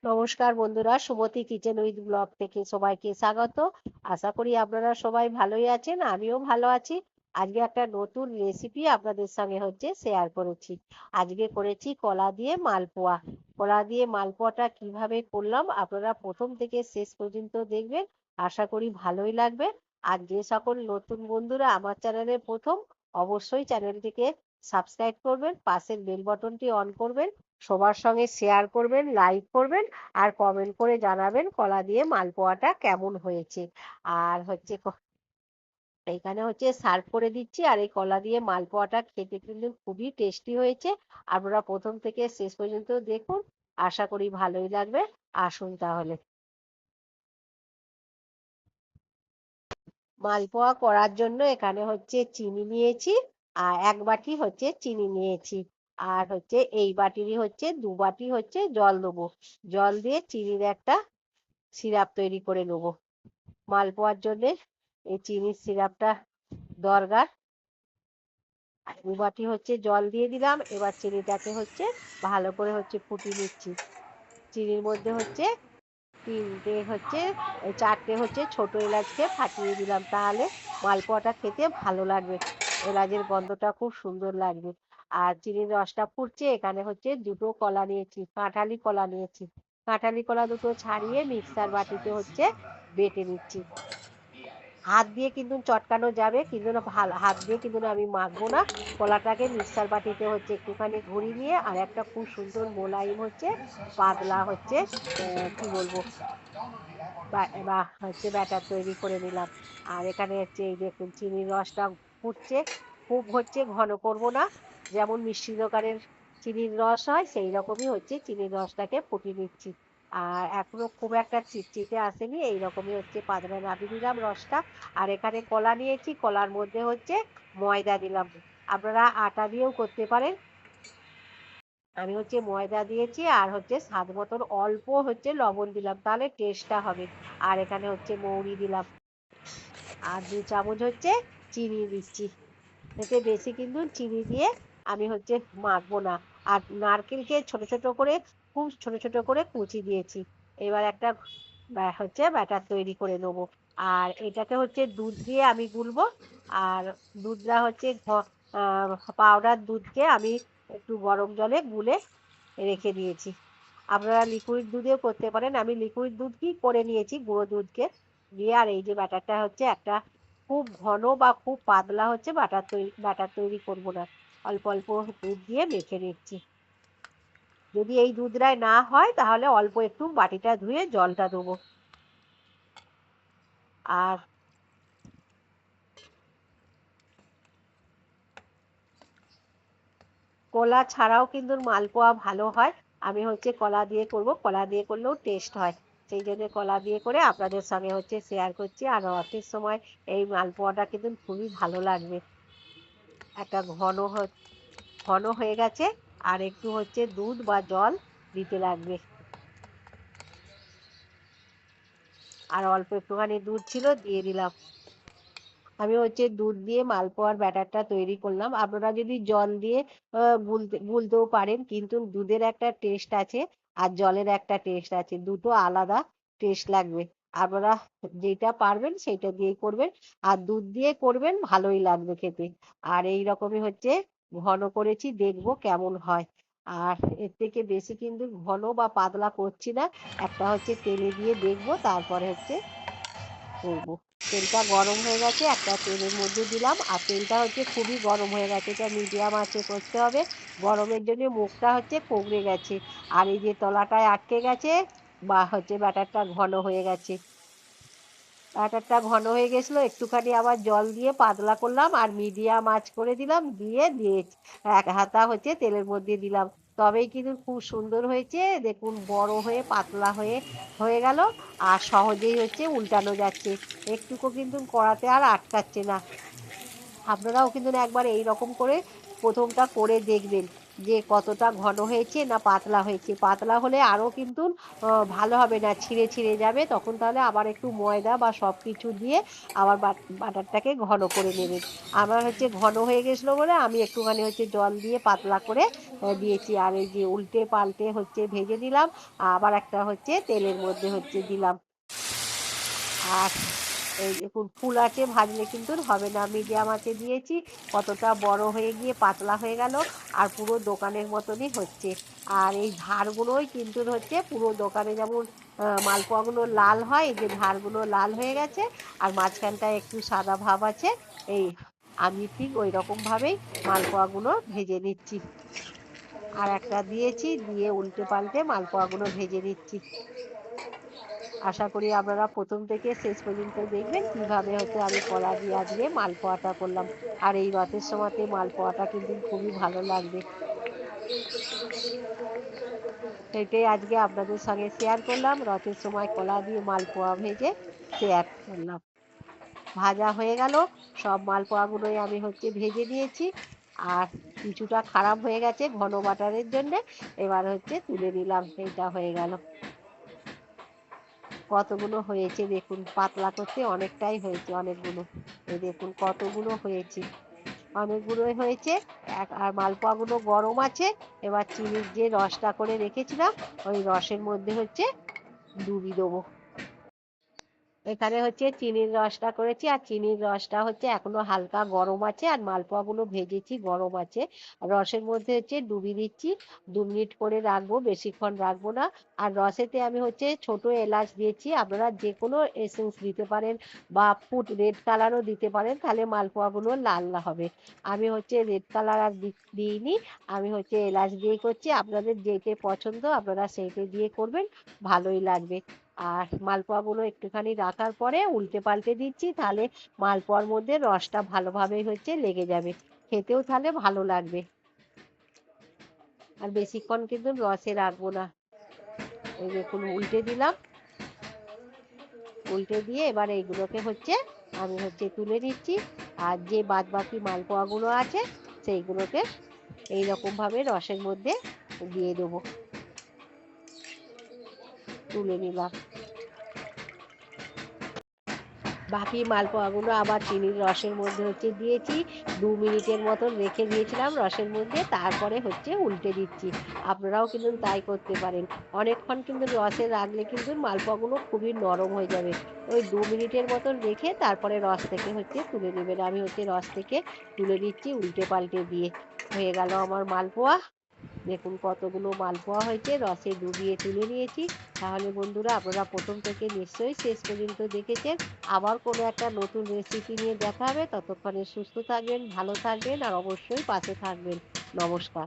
নমস্কার বন্ধুরা, সুমতি kitchen with blog থেকে সবাইকে স্বাগত। আশা করি আপনারা সবাই ভালোই আছেন, আমিও ভালো আছি। আজকে একটা নতুন রেসিপি আপনাদের সঙ্গে শেয়ার করেছি। আজকে করেছি কলা দিয়ে মালপোয়া। কলা দিয়ে মালপোয়াটা কিভাবে করলাম আপনারা প্রথম থেকে শেষ পর্যন্ত দেখবেন, আশা করি ভালোই লাগবে। আর যে সকল নতুন বন্ধুরা আমার চ্যানেলে প্রথম, অবশ্যই চ্যানেলটিকে সাবস্ক্রাইব করবেন, পাশের বেল বাটনটি অন করবেন, সবার সঙ্গে শেয়ার করবেন, লাইক করবেন, আর কমেন্ট করে জানাবেন কলা দিয়ে মালপোয়াটা কেমন হয়েছে। আর এখানে সার্ভ করে দিচ্ছি। আর এই কলা দিয়ে মালপোয়াটা খেতে কিন্তু খুবই টেস্টি হয়েছে। আপনারা প্রথম থেকে শেষ পর্যন্ত দেখুন, আশা করি ভালোই লাগবে। আসুন তাহলে। মালপোয়া করার জন্য এখানে চিনি নিয়েছি, আর 1 বাটি চিনি নিয়েছি। আর এই বাটিরই 2 বাটি জল দেবো। জল দিয়ে চিনির একটা সিরাপ তৈরি করে নেবো। মালপোয়ার জন্য এই চিনির সিরাপটা দরকার। 2 বাটি জল দিয়ে দিলাম। এবার চিনিটাকে ভালো করে ফুটিয়ে নিচ্ছি। চিনির মধ্যে তিনটে 4টে ছোট এলাচকে ফাটিয়ে দিলাম, তাহলে মালপোয়াটা খেতে ভালো লাগবে। এলাচের গন্ধটা খুব সুন্দর লাগবে। আর চিনির রসটা ফুটছে। এখানে 2টো কলা নিয়েছি, কাঁঠালি কলা নিয়েছি। কাঁঠালি কলা দুটো ছাড়িয়ে মিক্সার বাটিতে বেটে নিচ্ছি। হাত দিয়ে কিন্তু চটকানো যাবে, কিন্তু না ভালো হাত দিয়ে কিন্তু আমি মাখবো না। কলাটাকে মিক্সার বাটিতে একটুখানি ঘুরিয়ে নিয়ে আর একটা খুব সুন্দর মোলায়েম পাতলা কি বলবো ব্যাটার তৈরি করে নিলাম। আর এখানে এই দেখুন চিনির রসটা ফুটছে। খুব ঘন করব না, যেমন মিষ্টি দোকানের চিনির রস হয় সেই রকমই চিনির রসটাকে ফুটিয়ে নিচ্ছি। আর এখনো খুব একটা চিটচিটে আসেনি, এইরকমই পাতলা নামিয়ে নিলাম রসটা। আর এখানে কলা নিয়েছি, কলার মধ্যে ময়দা দিলাম। আপনারা আটা দিয়েও করতে পারেন, আমি ময়দা দিয়েছি। আর স্বাদ মতন অল্প লবণ দিলাম, তাহলে টেস্টটা হবে। আর এখানে মৌরি দিলাম। আর 2 চামচ চিনি দিচ্ছি। এতে বেশি কিন্তু চিনি দিয়ে আমি মাখবো না। আর নারকেলকে ছোট ছোট করে, খুব ছোট ছোট করে কুচি দিয়েছি। এবার একটা ব্যাটার তৈরি করে নেবো। আর এটাকে দুধ দিয়ে আমি গুলবো। আর দুধটা পাউডার দুধকে আমি একটু গরম জলে গুলে রেখে দিয়েছি। আপনারা লিকুইড দুধেও করতে পারেন, আমি লিকুইড দুধ কি করে নিয়েছি, গুঁড়ো দুধকে দিয়ে। আর এই যে ব্যাটারটা একটা খুব ঘন বা খুব পাতলা ব্যাটার তৈরি করবো না, অল্প অল্প দুধ দিয়ে মেখে নিচ্ছি। যদি এই দুধটায় না হয় তাহলে অল্প একটু বাটিটা ধুয়ে জলটা দেবো। আর কলা ছাড়াও কিন্তু মালপোয়া ভালো হয়। আমি কলা দিয়ে করব, কলা দিয়ে করলেও টেস্ট হয়। সেই জন্য কলা দিয়ে করে আপনাদের সঙ্গে শেয়ার করছি। আর রথের সময় এই মালপোয়াটা কিন্তু খুবই ভালো লাগবে। একটা ঘন হয়ে গেছে। আর একটু দুধ বা জল দিতে লাগবে। আর অল্প একটুখানি দুধ ছিল, দিয়ে দিলাম। আমি দুধ দিয়ে মালপোয়ার ব্যাটারটা তৈরি করলাম। আপনারা যদি জল দিয়ে গুলতেও পারেন, কিন্তু দুধের একটা টেস্ট আছে আর জলের একটা টেস্ট আছে, দুটো আলাদা টেস্ট লাগবে। আপনারা যেটা পারবেন সেটা দিয়েই করবেন। আর দুধ দিয়ে করবেন, ভালোই লাগবে খেতে। আর এই রকমই ঘন করেছি, দেখবো কেমন হয়। আর এর থেকে বেশি কিন্তু ঘন বা পাতলা করছি না। একটা তেলে দিয়ে দেখবো, তারপরে করবো। তেলটা গরম হয়ে গেছে, একটা তেলের মধ্যে দিলাম। আর তেলটা খুবই গরম হয়ে গেছে, এটা মিডিয়াম আঁচে করতে হবে। গরমের জন্য মুখটা কুঁকড়ে গেছে। আর এই যে তলাটায় আটকে গেছে বা ব্যাটারটা ঘন হয়ে গেছে। ব্যাটারটা ঘন হয়ে গেছিলো, একটুখানি আবার জল দিয়ে পাতলা করলাম আর মিডিয়াম আঁচ করে দিলাম। দিয়ে এক হাতা তেলের মধ্যে দিলাম। তবেই কিন্তু খুব সুন্দর হয়েছে। দেখুন, বড় হয়ে পাতলা হয়ে হয়ে গেল। আর সহজেই উল্টানো যাচ্ছে, একটুকু কিন্তু কড়াতে আর আটকাচ্ছে না। আপনারাও কিন্তু একবার এই রকম করে প্রথমটা করে দেখবেন। যে কতটা ঘন হয়েছে না পাতলা হয়েছে। পাতলা হলে আরো কিন্তু ভালো হবে না, ছিঁড়ে ছিঁড়ে যাবে। তখন তাহলে আবার একটু ময়দা বা সবকিছু দিয়ে আবার বাটারটাকে ঘন করে নেবেন। আমার হচ্ছে ঘন হয়ে গেছিল বলে আমি একটুখানি হচ্ছে জল দিয়ে পাতলা করে দিয়েছি। আর এই যে উল্টে পাল্টে হচ্ছে ভেজে দিলাম, আবার একটা হচ্ছে তেলের মধ্যে হচ্ছে দিলাম। আর এই দেখুন, ফুল আঁচে ভাজলে কিন্তু হবে না, মিডিয়াম আঁচে দিয়েছি। কতটা বড় হয়ে গিয়ে পাতলা হয়ে গেল, আর পুরো দোকানের মতনই হচ্ছে। আর এই ধারগুলোই কিন্তু হচ্ছে পুরো দোকানে যেমন মালপোয়াগুলো লাল হয়, এই যে ধারগুলো লাল হয়ে গেছে আর মাঝখানটায় একটু সাদা ভাব আছে। এই আমি ঠিক ওই রকম ভাবেই মালপোয়াগুলো ভেজে নিচ্ছি। আর একটা দিয়েছি, দিয়ে উল্টে পাল্টে মালপোয়াগুলো ভেজে নিচ্ছি। আশা করি আপনারা প্রথম থেকে শেষ পর্যন্ত দেখবেন কিভাবে হচ্ছে আমি কলা দিয়ে আজকে মালপোয়াটা করলাম। আর এই রথের সময়তে মালপোয়াটা কিন্তু খুবই ভালো লাগবে। এটাই আজকে আপনাদের সঙ্গে শেয়ার করলাম, রথের সময় কলা দিয়ে মালপোয়া ভেজে শেয়ার করলাম। ভাজা হয়ে গেল, সব মালপোয়াগুলোই আমি হচ্ছে ভেজে নিয়েছি। আর কিছুটা খারাপ হয়ে গেছে ঘন বাটারের জন্য, এবার হচ্ছে তুলে নিলাম। এইটা হয়ে গেল। কতগুলো হয়েছে দেখুন, পাতলা করতে অনেকটাই হয়েছে, অনেকগুলো। এই দেখুন কতগুলো হয়েছে, অনেকগুলোই হয়েছে। আর মালপোয়াগুলো গরম আছে। এবার চিনির যে রসটা করে রেখেছিলাম ওই রসের মধ্যে হচ্ছে ডুবিয়ে দেবো। এখানে হচ্ছে চিনির রসটা করেছি, আর চিনির রসটা হচ্ছে এখনো হালকা গরম আছে, আর মালপোয়াগুলো ভেজেছি গরম আছে। রসের মধ্যে হচ্ছে ডুবিয়ে দিচ্ছি। 2 মিনিট করে রাখবো, বেশিক্ষণ রাখবো না। আর রসেতে আমি হচ্ছে ছোট এলাচ দিয়েছি, আপনারা যে কোনো এসেন্স দিতে পারেন বা ফুড রেড কালারও দিতে পারেন, তাহলে মালপোয়াগুলো লাল হবে। আমি হচ্ছে রেড কালার আর দিইনি, আমি হচ্ছে এলাচ দিয়েই করছি। আপনাদের যেটা পছন্দ আপনারা সেইটা দিয়ে করবেন, ভালোই লাগবে। আর মালপোয়াগুলো একটুখানি রাখার পরে উল্টে পাল্টে দিচ্ছি, তাহলে মালপোয়ার মধ্যে রসটা ভালোভাবে হচ্ছে লেগে যাবে, খেতেও তাহলে ভালো লাগবে। আর বেশিক্ষণ কিন্তু রসে রাখবো না। এই দেখুন উল্টে দিলাম, উল্টে দিয়ে এবার এইগুলোকে হচ্ছে আমি হচ্ছে তুলে নিচ্ছি। আর যে বাদ বাকি মালপোয়াগুলো আছে সেইগুলোকে এইরকম ভাবে রসের মধ্যে দিয়ে দেবো। তুলে নিলাম। বাকি মালপোয়াগুলো আবার চিনির রসের মধ্যে হচ্ছে দিয়েছি। 2 মিনিটের মতন রেখে দিয়েছিলাম রসের মধ্যে, তারপরে হচ্ছে উল্টে দিচ্ছি। আপনারাও কিন্তু তাই করতে পারেন। অনেকক্ষণ কিন্তু রসে রাখলে কিন্তু মালপোয়াগুলো খুবই নরম হয়ে যাবে। ওই 2 মিনিটের মতন রেখে তারপরে রস থেকে হচ্ছে তুলে নেবেন। আমি হচ্ছে রস থেকে তুলে নিচ্ছি উল্টে পাল্টে দিয়ে। হয়ে গেল আমার মালপোয়া। দেখুন কতগুলো মালপোয়া হয়েছে, রসে ডুবিয়ে তুলে নিয়েছি। তাহলে বন্ধুরা, আপনারা প্রথম থেকে নিশ্চয়ই শেষ পর্যন্ত দেখেছেন। আবার কোনো একটা নতুন রেসিপি নিয়ে দেখা হবে। ততক্ষণে সুস্থ থাকবেন, ভালো থাকবেন, আর অবশ্যই পাশে থাকবেন। নমস্কার।